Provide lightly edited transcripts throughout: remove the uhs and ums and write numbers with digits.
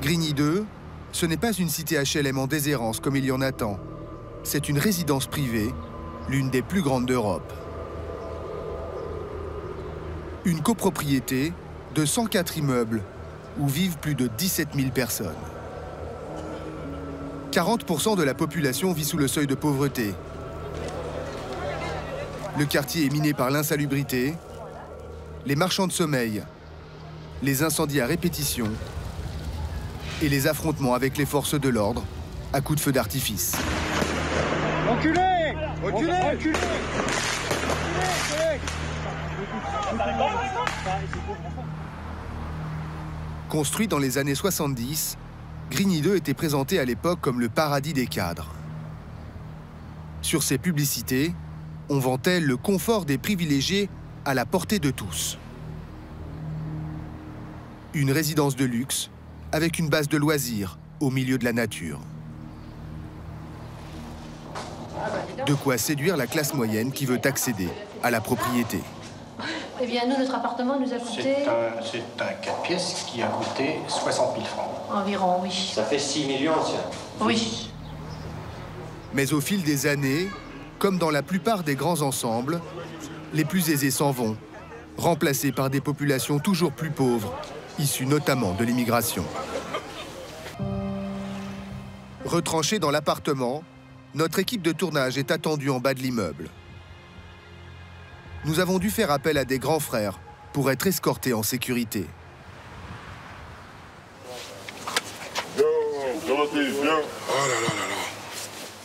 Grigny 2, ce n'est pas une cité HLM en déshérence comme il y en a tant. C'est une résidence privée, l'une des plus grandes d'Europe. Une copropriété de 104 immeubles où vivent plus de 17 000 personnes. 40% de la population vit sous le seuil de pauvreté. Le quartier est miné par l'insalubrité, les marchands de sommeil, les incendies à répétition et les affrontements avec les forces de l'ordre à coups de feu d'artifice. Reculez! Reculez! Reculez! Construit dans les années 70, Grigny 2 était présenté à l'époque comme le paradis des cadres. Sur ses publicités, on vantait le confort des privilégiés à la portée de tous. Une résidence de luxe avec une base de loisirs au milieu de la nature. De quoi séduire la classe moyenne qui veut accéder à la propriété. Eh bien, nous, notre appartement nous a coûté... C'est un 4 pièces qui a coûté 60 000 francs. Environ, oui. Ça fait 6 millions, tiens. Oui. Mais au fil des années, comme dans la plupart des grands ensembles, les plus aisés s'en vont, remplacés par des populations toujours plus pauvres, issues notamment de l'immigration. Retranchés dans l'appartement, notre équipe de tournage est attendue en bas de l'immeuble. Nous avons dû faire appel à des grands frères pour être escortés en sécurité.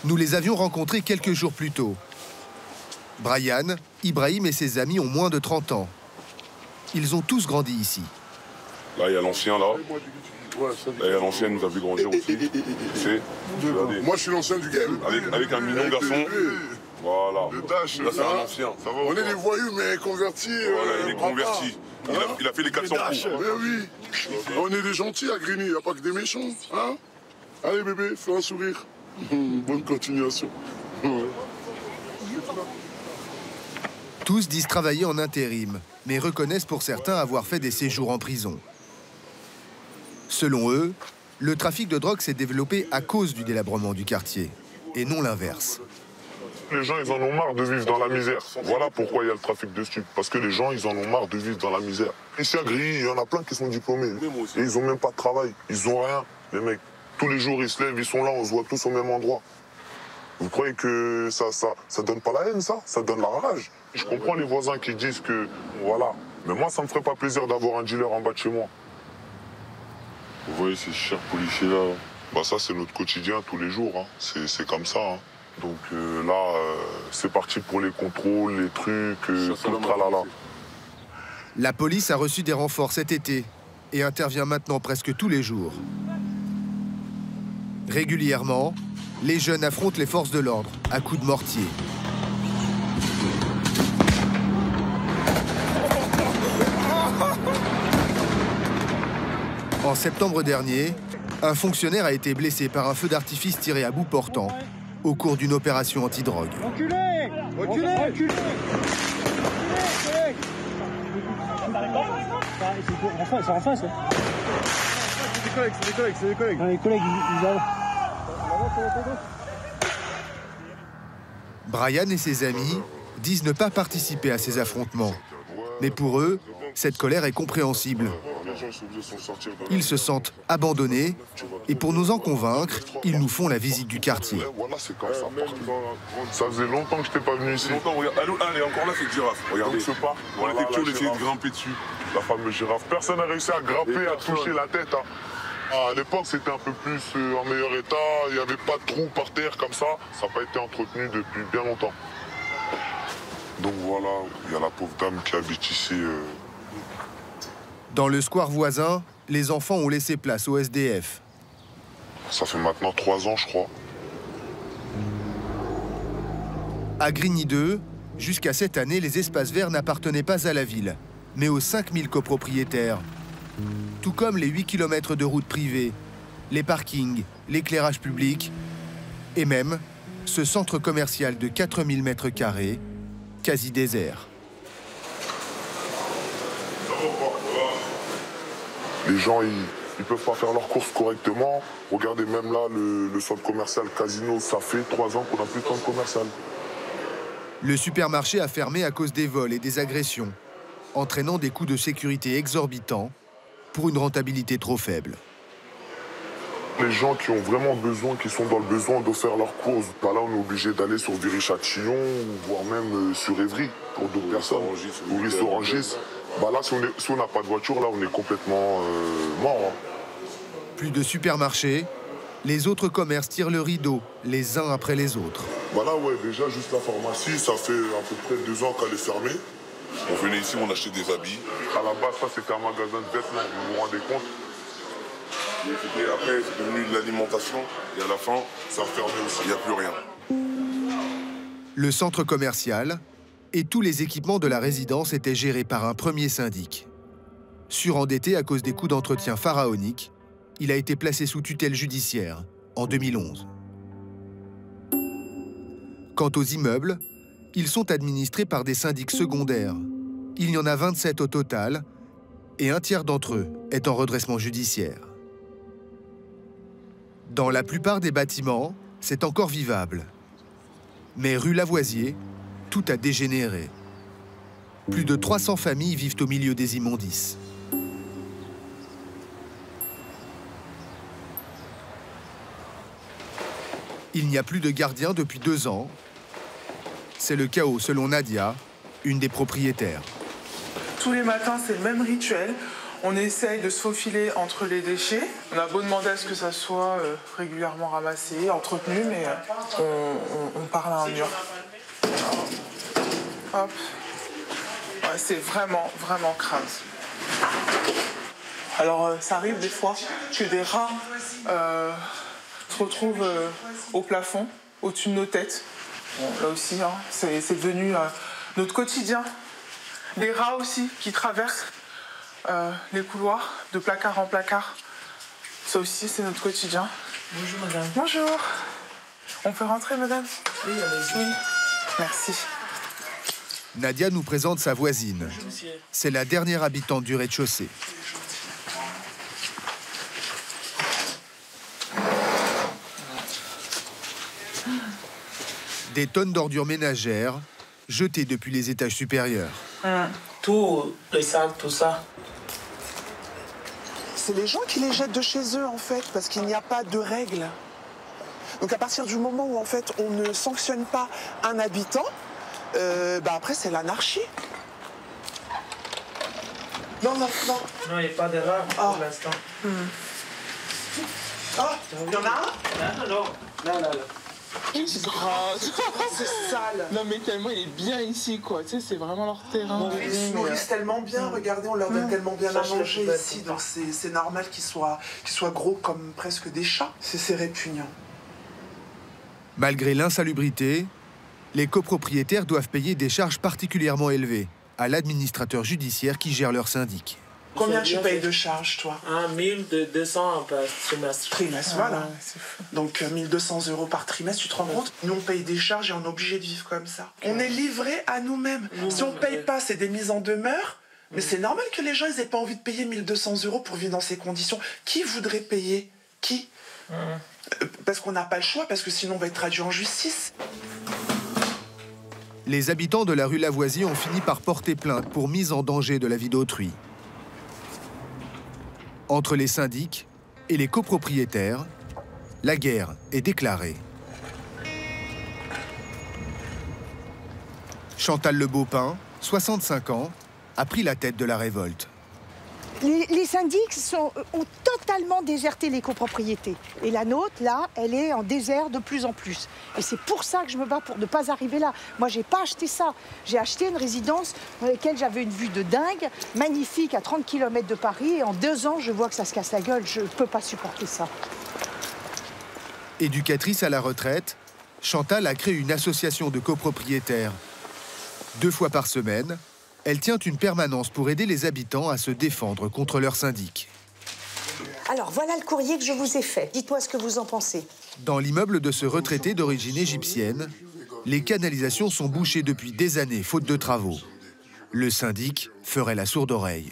Nous les avions rencontrés quelques jours plus tôt. Brian, Ibrahim et ses amis ont moins de 30 ans. Ils ont tous grandi ici. Là, il y a l'ancien, là. Là, il y a l'ancien, nous a vu grandir aussi. Moi, je suis l'ancien du game. Avec un mignon garçon. Voilà. Là, c'est un ancien. On est des voyous, mais convertis. Voilà, il est converti. Il a fait les 400 coups. Mais oui. On est des gentils à Grigny, il n'y a pas que des méchants. Hein? Allez, bébé, fais un sourire. Bonne continuation. Tous disent travailler en intérim, mais reconnaissent pour certains avoir fait des séjours en prison. Selon eux, le trafic de drogue s'est développé à cause du délabrement du quartier, et non l'inverse. Les gens, ils en ont marre de vivre dans la misère. Voilà pourquoi il y a le trafic de stupes. Parce que les gens, ils en ont marre de vivre dans la misère. Ici à Grigny, il y en a plein qui sont diplômés. Et ils n'ont même pas de travail. Ils n'ont rien. Les mecs, tous les jours, ils se lèvent, ils sont là, on se voit tous au même endroit. Vous croyez que ça donne pas la haine, ça? Ça donne la rage. Je comprends les voisins qui disent que, voilà. Mais moi, ça me ferait pas plaisir d'avoir un dealer en bas de chez moi. Vous voyez ces chers policiers-là, bah ça, c'est notre quotidien tous les jours. Hein. C'est comme ça. Hein. Donc là, c'est parti pour les contrôles, les trucs, tout le tralala. La police a reçu des renforts cet été et intervient maintenant presque tous les jours. Régulièrement, les jeunes affrontent les forces de l'ordre à coups de mortier. En septembre dernier, un fonctionnaire a été blessé par un feu d'artifice tiré à bout portant au cours d'une opération antidrogue. Reculez! Reculez! Reculez! C'est en face, là. C'est des collègues. Les collègues, ils arrivent. Brian et ses amis disent ne pas participer à ces affrontements. Mais pour eux, cette colère est compréhensible. Ils se sentent abandonnés et pour nous en convaincre, ils nous font la visite du quartier. Voilà, c'est comme ça. Ça faisait longtemps que je n'étais pas venu ici. Allez, encore là, cette girafe. Regardez ce parc. On était petits, on essayait de grimper dessus. La fameuse girafe. Personne n'a réussi à grimper, à toucher la tête. Hein. À l'époque, c'était un peu plus en meilleur état. Il n'y avait pas de trous par terre comme ça. Ça n'a pas été entretenu depuis bien longtemps. Donc voilà, il y a la pauvre dame qui habite ici. Dans le square voisin, les enfants ont laissé place au SDF. Ça fait maintenant 3 ans, je crois. À Grigny 2, jusqu'à cette année, les espaces verts n'appartenaient pas à la ville, mais aux 5000 copropriétaires. Tout comme les 8 km de routes privées, les parkings, l'éclairage public, et même ce centre commercial de 4000 m², quasi désert. Les gens, Ils ne peuvent pas faire leurs courses correctement. Regardez, même là, le centre commercial Casino, ça fait 3 ans qu'on n'a plus de centre commercial. Le supermarché a fermé à cause des vols et des agressions, entraînant des coûts de sécurité exorbitants pour une rentabilité trop faible. Les gens qui ont vraiment besoin, qui sont dans le besoin de faire leurs courses, bah là on est obligé d'aller sur Viry-Châtillon, voire même sur Évry, pour d'autres personnes, ou Ris-Orangis. Bah là, si on n'a pas de voiture, là on est complètement mort. Hein. Plus de supermarchés, les autres commerces tirent le rideau, les uns après les autres. Bah là, ouais, déjà, juste la pharmacie, ça fait à peu près 2 ans qu'elle est fermée. On venait ici, on achetait des habits. À la base, ça c'était un magasin de vêtements, vous vous rendez compte? Et après, c'est devenu de l'alimentation. Et à la fin, ça a fermé aussi. Il n'y a plus rien. Le centre commercial et tous les équipements de la résidence étaient gérés par un premier syndic. Surendetté à cause des coûts d'entretien pharaoniques, il a été placé sous tutelle judiciaire en 2011. Quant aux immeubles, ils sont administrés par des syndics secondaires. Il y en a 27 au total, et un tiers d'entre eux est en redressement judiciaire. Dans la plupart des bâtiments, c'est encore vivable. Mais rue Lavoisier, tout a dégénéré. Plus de 300 familles vivent au milieu des immondices. Il n'y a plus de gardien depuis 2 ans. C'est le chaos selon Nadia, une des propriétaires. Tous les matins, c'est le même rituel. On essaye de se faufiler entre les déchets. On a beau demander à ce que ça soit régulièrement ramassé, entretenu, mais on parle à un mur. Hop. Ouais, c'est vraiment, vraiment crade. Alors, ça arrive des fois que des rats se retrouvent au plafond, au-dessus de nos têtes. Bon, là aussi, hein, c'est devenu notre quotidien. Des rats aussi qui traversent les couloirs de placard en placard. Ça aussi, c'est notre quotidien. Bonjour, madame. Bonjour. On peut rentrer, madame? Oui, allez-y. Oui. Merci. Nadia nous présente sa voisine. Bonjour, monsieur. C'est la dernière habitante du rez-de-chaussée. Des tonnes d'ordures ménagères jetées depuis les étages supérieurs. Tous les sacs, tout ça. C'est les gens qui les jettent de chez eux, en fait, parce qu'il n'y a pas de règles. Donc à partir du moment où, en fait, on ne sanctionne pas un habitant, après, c'est l'anarchie. Non. Non, il n'y a pas d'erreur pour l'instant. Ah, il y en a un? Non. C'est grave. C'est sale. Non, mais tellement, il est bien ici, quoi. Tu sais, c'est vraiment leur terrain. Ils se nourrissent tellement bien. Regardez, on leur donne tellement bien à manger ici. Donc c'est normal qu'ils soient gros comme presque des chats. C'est répugnant. Malgré l'insalubrité, les copropriétaires doivent payer des charges particulièrement élevées à l'administrateur judiciaire qui gère leur syndic. Combien tu payes de charges, toi? 1200 par trimestre. Trimestre, voilà. Donc 1200 € par trimestre, tu te rends compte? Nous, on paye des charges et on est obligé de vivre comme ça. On est livré à nous-mêmes. Si on ne paye pas, c'est des mises en demeure. Mais c'est normal que les gens n'aient pas envie de payer 1200 € pour vivre dans ces conditions. Qui voudrait payer? Qui? Parce qu'on n'a pas le choix, parce que sinon on va être traduit en justice. Les habitants de la rue Lavoisier ont fini par porter plainte pour mise en danger de la vie d'autrui. Entre les syndics et les copropriétaires, la guerre est déclarée. Chantal Le Beaupin, 65 ans, a pris la tête de la révolte. Les syndics ont totalement déserté les copropriétés. Et la nôtre, là, elle est en désert de plus en plus. Et c'est pour ça que je me bats pour ne pas arriver là. Moi, j'ai pas acheté ça. J'ai acheté une résidence dans laquelle j'avais une vue de dingue, magnifique, à 30 km de Paris. Et en 2 ans, je vois que ça se casse la gueule. Je ne peux pas supporter ça. Éducatrice à la retraite, Chantal a créé une association de copropriétaires. 2 fois par semaine, elle tient une permanence pour aider les habitants à se défendre contre leur syndic. Alors, voilà le courrier que je vous ai fait. Dites-moi ce que vous en pensez. Dans l'immeuble de ce retraité d'origine égyptienne, les canalisations sont bouchées depuis des années, faute de travaux. Le syndic ferait la sourde oreille.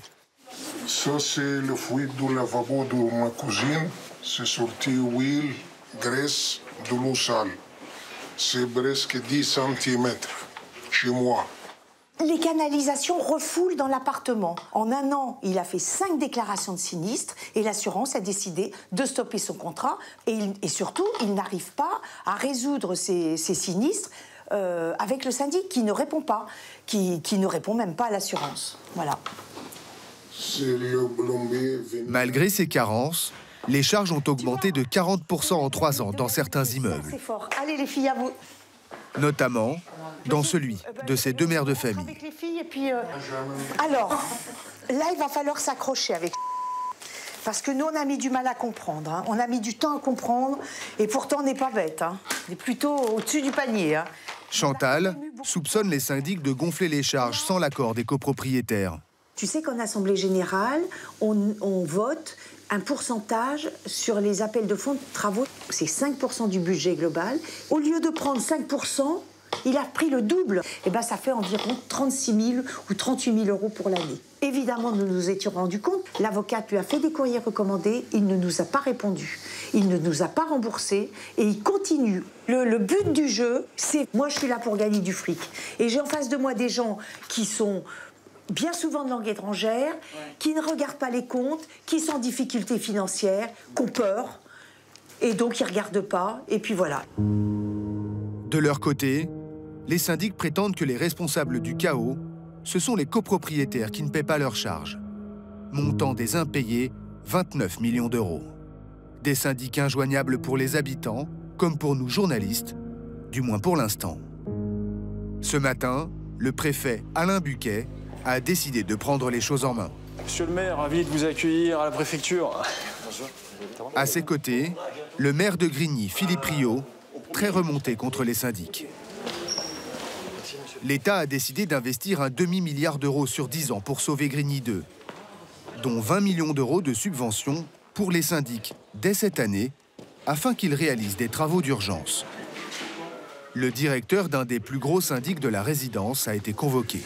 Ça, c'est le fluide du lavabo de ma cousine. C'est sorti huile, graisse, de l'eau sale. C'est presque 10 cm chez moi. Les canalisations refoulent dans l'appartement. En un an, il a fait 5 déclarations de sinistre et l'assurance a décidé de stopper son contrat. Et surtout, il n'arrive pas à résoudre ces sinistres avec le syndic qui ne répond pas, qui ne répond même pas à l'assurance. Voilà. Malgré ces carences, les charges ont augmenté de 40% en 3 ans dans certains immeubles. C'est fort. Allez les filles, à vous. Notamment dans celui de ces 2 mères de famille. Avec les filles et puis, alors, là, il va falloir s'accrocher avec... Parce que nous, on a mis du mal à comprendre. Hein. On a mis du temps à comprendre. Et pourtant, on n'est pas bête. Hein. On est plutôt au-dessus du panier. Hein. Chantal soupçonne les syndics de gonfler les charges sans l'accord des copropriétaires. Tu sais qu'en Assemblée Générale, on vote un pourcentage sur les appels de fonds de travaux. C'est 5% du budget global. Au lieu de prendre 5%, il a pris le double. Et ben, ça fait environ 36 000 ou 38 000 euros pour l'année. Évidemment, nous nous étions rendus compte. L'avocate lui a fait des courriers recommandés. Il ne nous a pas répondu. Il ne nous a pas remboursé. Et il continue. Le but du jeu, c'est moi, je suis là pour gagner du fric. Et j'ai en face de moi des gens qui sont... bien souvent de langue étrangère, qui ne regardent pas les comptes, qui sont en difficulté financière, qui ont peur, et donc ils ne regardent pas, et puis voilà. De leur côté, les syndics prétendent que les responsables du chaos, ce sont les copropriétaires qui ne paient pas leurs charges, montant des impayés 29 millions d'euros. Des syndics injoignables pour les habitants, comme pour nous journalistes, du moins pour l'instant. Ce matin, le préfet Alain Buquet a décidé de prendre les choses en main. Monsieur le maire, ravi de vous accueillir à la préfecture. À ses côtés, le maire de Grigny, Philippe Riot, très remonté contre les syndics. L'État a décidé d'investir un demi-milliard d'euros sur 10 ans pour sauver Grigny 2, dont 20 millions d'euros de subventions pour les syndics dès cette année, afin qu'ils réalisent des travaux d'urgence. Le directeur d'un des plus gros syndics de la résidence a été convoqué.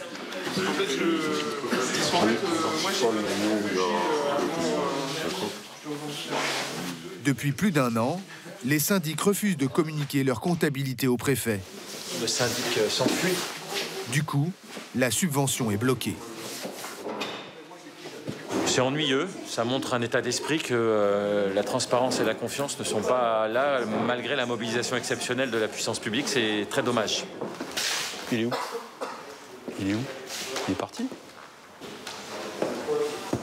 Depuis plus d'1 an, les syndics refusent de communiquer leur comptabilité au préfet. Le syndic s'enfuit. Du coup, la subvention est bloquée. C'est ennuyeux, ça montre un état d'esprit que la transparence et la confiance ne sont pas là, malgré la mobilisation exceptionnelle de la puissance publique. C'est très dommage. Il est où? Il est où? Il est parti?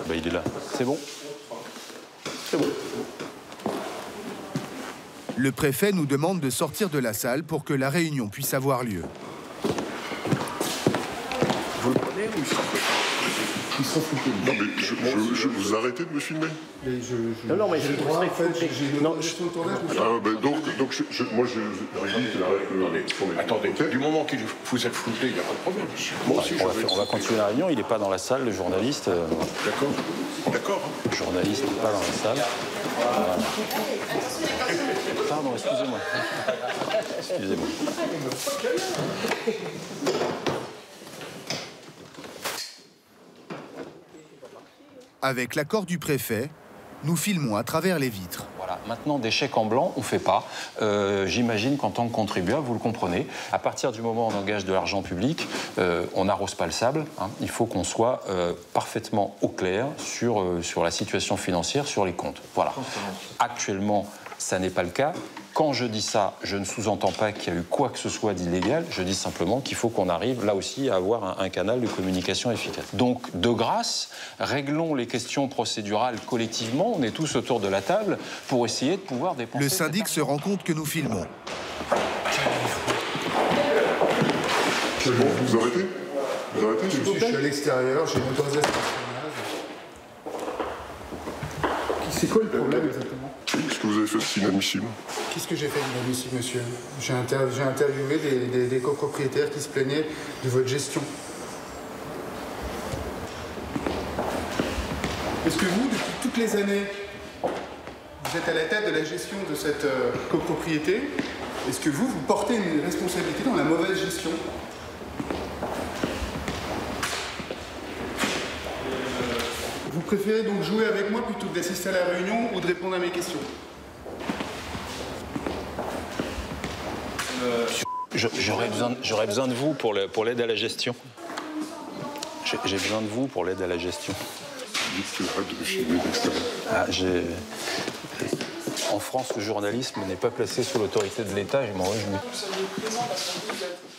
Bah, il est là. C'est bon? C'est bon. Le préfet nous demande de sortir de la salle pour que la réunion puisse avoir lieu. Vous le prenez ou ils sont foutés? Non, mais je vous arrêtez de me filmer? Non, mais j'ai le droit, en fait, j'ai non, donc moi, j'ai dit qu'il arrête. Attendez, du moment que vous êtes flouté, il n'y a pas de problème. Moi aussi, on va continuer la réunion. Il n'est pas dans la salle, le journaliste. D'accord. D'accord. Le journaliste n'est pas dans la salle. Voilà. Pardon, excusez-moi. Excusez-moi. Avec l'accord du préfet, nous filmons à travers les vitres. Voilà, maintenant des chèques en blanc, on ne fait pas. J'imagine qu'en tant que contribuable, vous le comprenez, à partir du moment où on engage de l'argent public, on n'arrose pas le sable. Hein. Il faut qu'on soit parfaitement au clair sur la situation financière, sur les comptes. Voilà. Actuellement, ça n'est pas le cas. Quand je dis ça, je ne sous-entends pas qu'il y a eu quoi que ce soit d'illégal. Je dis simplement qu'il faut qu'on arrive là aussi à avoir un canal de communication efficace. Donc, de grâce, réglons les questions procédurales collectivement. On est tous autour de la table pour essayer de pouvoir dépenser. Le syndic se rend compte que nous filmons. C'est bon, vous arrêtez? Vous arrêtez? Je suis à l'extérieur, j'ai une autorisation de filmage. C'est quoi le problème exactement? Qu'est-ce que vous avez fait, c'est inadmissible? Qu'est-ce que j'ai fait d'inadmissible, monsieur? J'ai interviewé des copropriétaires qui se plaignaient de votre gestion. Est-ce que vous, depuis toutes les années, vous êtes à la tête de la gestion de cette copropriété? Est-ce que vous portez une responsabilité dans la mauvaise gestion? Vous préférez donc jouer avec moi plutôt que d'assister à la réunion ou de répondre à mes questions? J'aurais besoin de vous pour l'aide à la gestion. J'ai besoin de vous pour l'aide à la gestion. En France, le journalisme n'est pas placé sous l'autorité de l'État, je m'en réjouis.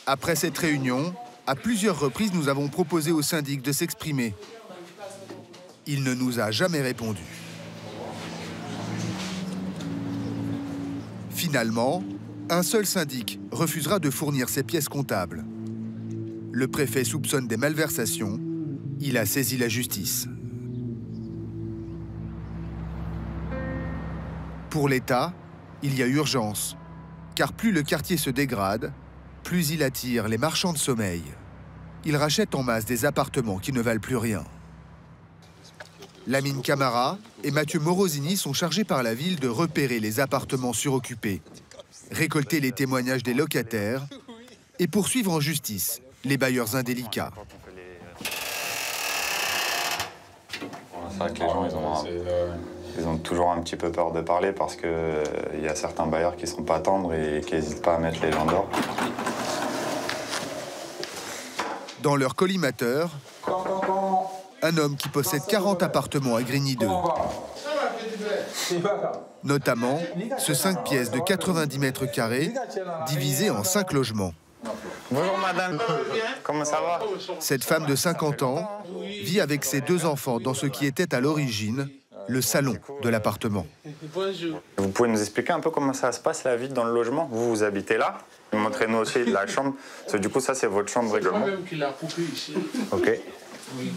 Après cette réunion, à plusieurs reprises, nous avons proposé au syndic de s'exprimer. Il ne nous a jamais répondu. Finalement, un seul syndic refusera de fournir ses pièces comptables. Le préfet soupçonne des malversations. Il a saisi la justice. Pour l'État, il y a urgence, car plus le quartier se dégrade, plus il attire les marchands de sommeil. Ils rachètent en masse des appartements qui ne valent plus rien. Lamine Camara et Mathieu Morosini sont chargés par la ville de repérer les appartements suroccupés, récolter les témoignages des locataires et poursuivre en justice les bailleurs indélicats. C'est vrai que les gens, ils ont toujours un petit peu peur de parler parce qu'il y a certains bailleurs qui ne sont pas tendres et qui n'hésitent pas à mettre les gens dehors. Dans leur collimateur, un homme qui possède 40 appartements à Grigny 2. Notamment ce 5 pièces de 90 mètres carrés divisé en 5 logements. Bonjour madame, comment ça va? Cette femme de 50 ans vit avec ses 2 enfants dans ce qui était à l'origine le salon de l'appartement. Vous pouvez nous expliquer un peu comment ça se passe la vie dans le logement? Vous habitez là? Montrez-nous aussi la chambre. Parce que du coup, ça, c'est votre chambre également. C'est moi-même qui l'a coupé ici. Ok. Oui.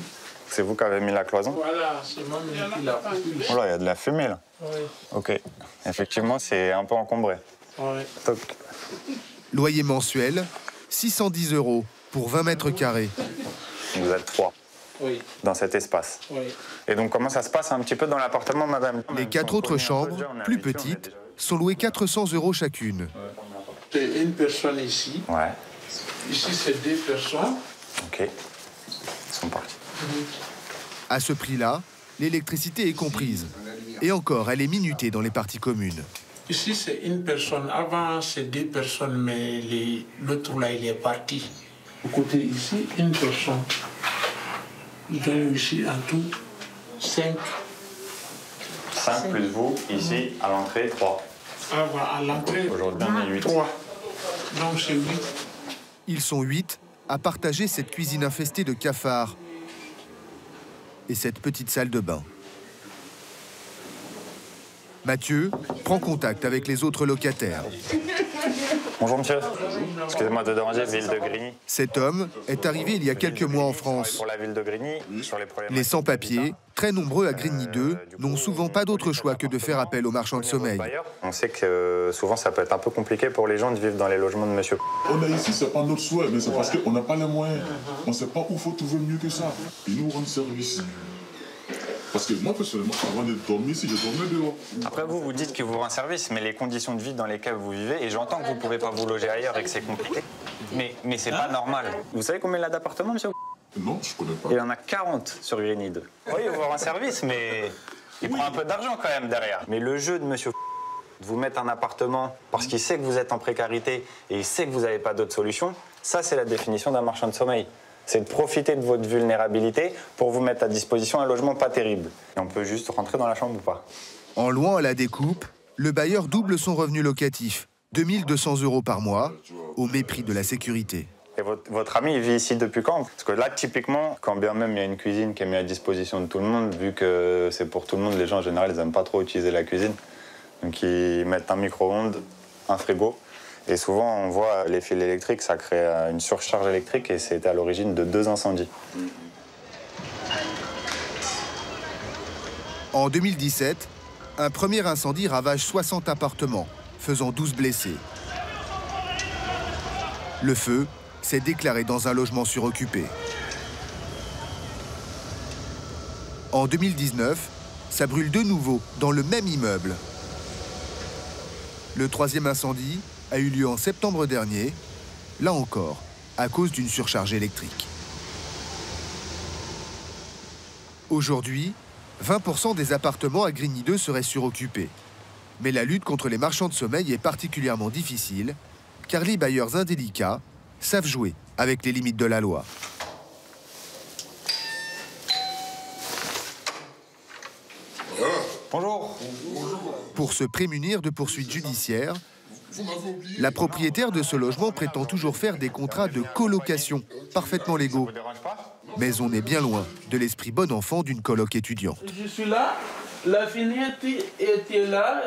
C'est vous qui avez mis la cloison? Voilà, c'est moi-même qui l'a coupé ici. Oh là, il y a de la fumée là. Oui. Ok. Effectivement, c'est un peu encombré. Oui. Top. Loyer mensuel, 610 € pour 20 mètres carrés. Vous êtes 3 dans cet espace. Oui. Et donc, comment ça se passe un petit peu dans l'appartement, madame? Les 4 autres chambres, plus petites, sont louées 400 € chacune. C'est une personne ici. Ouais. Ici, c'est 2 personnes. Ok. Ils sont partis. À ce prix-là, l'électricité est comprise. Et encore, elle est minutée dans les parties communes. Ici, c'est une personne. Avant, c'est 2 personnes, mais l'autre là, il est parti. Au côté ici, une personne. Ils gagnent ici en tout 5. 5 plus vous, ici, à l'entrée, 3. Ah, voilà, à l'entrée, aujourd'hui, on est 8. 3. Donc, c'est 8. Ils sont 8 à partager cette cuisine infestée de cafards et cette petite salle de bain. Mathieu prend contact avec les autres locataires. Bonjour monsieur. Excusez-moi de déranger, ville de Grigny. Cet homme est arrivé il y a quelques mois en France. Pour la ville de Grigny, sur les problèmes. Les sans-papiers, très nombreux à Grigny 2, n'ont souvent pas d'autre choix que de faire appel aux marchands de sommeil. On sait que souvent ça peut être un peu compliqué pour les gens de vivre dans les logements de monsieur. On est ici, c'est pas notre souhait, mais c'est parce qu'on n'a pas les moyens. On ne sait pas où il faut trouver mieux que ça. Ils nous rendent service. Parce que moi, personnellement, avant de dormir ici, je dormais dehors. Après, vous dites qu'ils vous rendent service, mais les conditions de vie dans lesquelles vous vivez, et j'entends que vous ne pouvez pas vous loger ailleurs et que c'est compliqué, mais c'est pas normal. Vous savez combien il a d'appartements, monsieur? Non, je connais pas. Il en a 40 sur Grigny 2. Oui, il vous rend service, mais il prend un peu d'argent quand même derrière. Mais le jeu de monsieur de vous mettre un appartement parce qu'il sait que vous êtes en précarité et il sait que vous n'avez pas d'autre solution, ça, c'est la définition d'un marchand de sommeil. C'est de profiter de votre vulnérabilité pour vous mettre à disposition un logement pas terrible. Et on peut juste rentrer dans la chambre ou pas. En louant à la découpe, le bailleur double son revenu locatif, 2 200 € par mois, au mépris de la sécurité. Et votre ami, il vit ici depuis quand? Parce que là, typiquement, quand bien même il y a une cuisine qui est mise à disposition de tout le monde, vu que c'est pour tout le monde, les gens en général, ils n'aiment pas trop utiliser la cuisine. Donc ils mettent un micro-ondes, un frigo. Et souvent, on voit les fils électriques, ça crée une surcharge électrique et c'était à l'origine de 2 incendies. En 2017, un premier incendie ravage 60 appartements, faisant 12 blessés. Le feu s'est déclaré dans un logement suroccupé. En 2019, ça brûle de nouveau dans le même immeuble. Le 3e incendie a eu lieu en septembre dernier, là encore, à cause d'une surcharge électrique. Aujourd'hui, 20% des appartements à Grigny 2 seraient suroccupés. Mais la lutte contre les marchands de sommeil est particulièrement difficile, car les bailleurs indélicats savent jouer avec les limites de la loi. Bonjour. Pour se prémunir de poursuites judiciaires, la propriétaire de ce logement prétend toujours faire des contrats de colocation parfaitement légaux. Mais on est bien loin de l'esprit bon enfant d'une coloc étudiante. Je suis là, la fenêtre était là.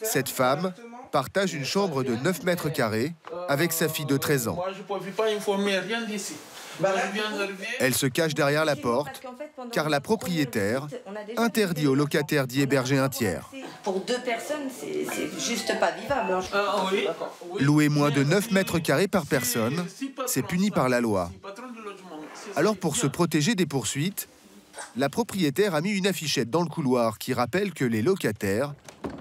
Cette femme partage une chambre de 9 mètres carrés avec sa fille de 13 ans. Moi, je ne peux pas informer rien d'ici. Elle se cache derrière la porte, car la propriétaire interdit aux locataires d'y héberger un tiers. Pour 2 personnes, c'est juste pas vivable. Louer moins de 9 mètres carrés par personne, c'est puni par la loi. Alors pour se protéger des poursuites, la propriétaire a mis une affichette dans le couloir qui rappelle que les locataires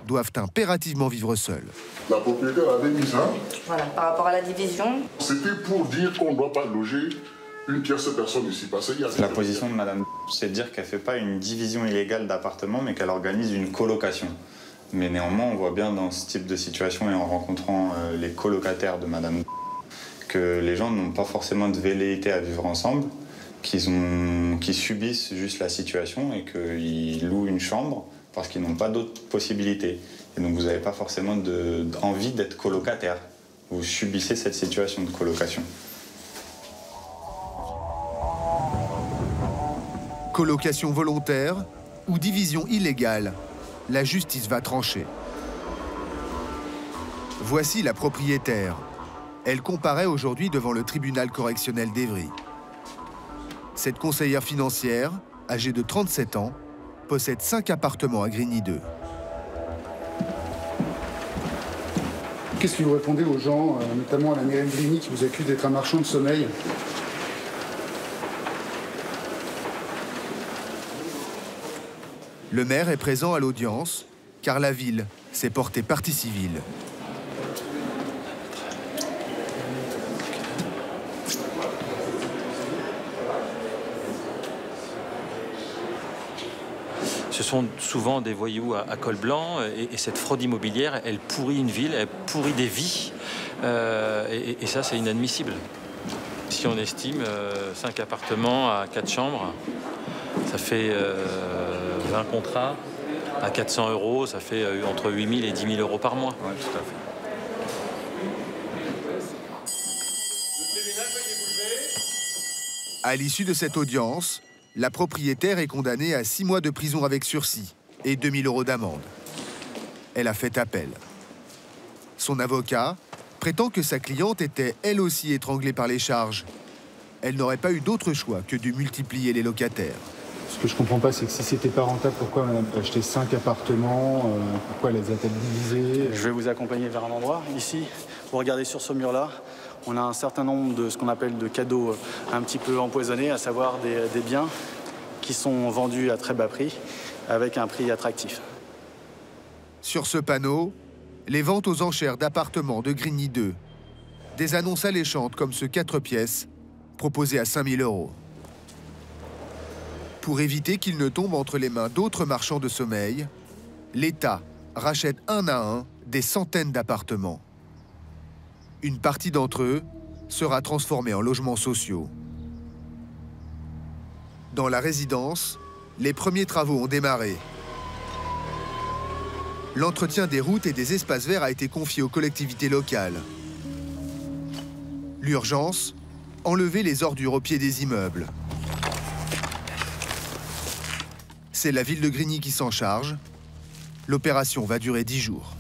doivent impérativement vivre seuls. La propriétaire avait mis ça. Voilà, par rapport à la division. C'était pour dire qu'on ne doit pas loger une tierce personne ici. Parce qu'il y a La position de Madame, c'est de dire qu'elle ne fait pas une division illégale d'appartements, mais qu'elle organise une colocation. Mais néanmoins, on voit bien dans ce type de situation et en rencontrant les colocataires de Madame que les gens n'ont pas forcément de velléité à vivre ensemble, qu'ils subissent juste la situation et qu'ils louent une chambre parce qu'ils n'ont pas d'autres possibilités. Et donc vous n'avez pas forcément envie d'être colocataire. Vous subissez cette situation de colocation. Colocation volontaire ou division illégale, la justice va trancher. Voici la propriétaire. Elle comparaît aujourd'hui devant le tribunal correctionnel d'Évry. Cette conseillère financière, âgée de 37 ans, possède 5 appartements à Grigny 2. Qu'est-ce que vous répondez aux gens, notamment à la mairie de Grigny, qui vous accuse d'être un marchand de sommeil? Le maire est présent à l'audience, car la ville s'est portée partie civile. Ce sont souvent des voyous à col blanc et cette fraude immobilière, elle pourrit une ville, elle pourrit des vies et ça c'est inadmissible. Si on estime 5 appartements à 4 chambres, ça fait 20 contrats à 400 €, ça fait entre 8 000 et 10 000 € par mois. Oui, tout à fait. À l'issue de cette audience, la propriétaire est condamnée à 6 mois de prison avec sursis et 2 000 € d'amende. Elle a fait appel. Son avocat prétend que sa cliente était elle aussi étranglée par les charges. Elle n'aurait pas eu d'autre choix que de multiplier les locataires. Ce que je comprends pas, c'est que si c'était pas rentable, pourquoi madame a acheté 5 appartements? Pourquoi les a-t-elle divisés? Je vais vous accompagner vers un endroit. Ici, vous regardez sur ce mur-là, on a un certain nombre de ce qu'on appelle de cadeaux un petit peu empoisonnés, à savoir des biens qui sont vendus à très bas prix, avec un prix attractif. Sur ce panneau, les ventes aux enchères d'appartements de Grigny 2. Des annonces alléchantes comme ce 4 pièces, proposé à 5 000 €. Pour éviter qu'il ne tombe entre les mains d'autres marchands de sommeil, l'État rachète un à un des centaines d'appartements. Une partie d'entre eux sera transformée en logements sociaux. Dans la résidence, les premiers travaux ont démarré. L'entretien des routes et des espaces verts a été confié aux collectivités locales. L'urgence, enlever les ordures au pied des immeubles. C'est la ville de Grigny qui s'en charge. L'opération va durer 10 jours.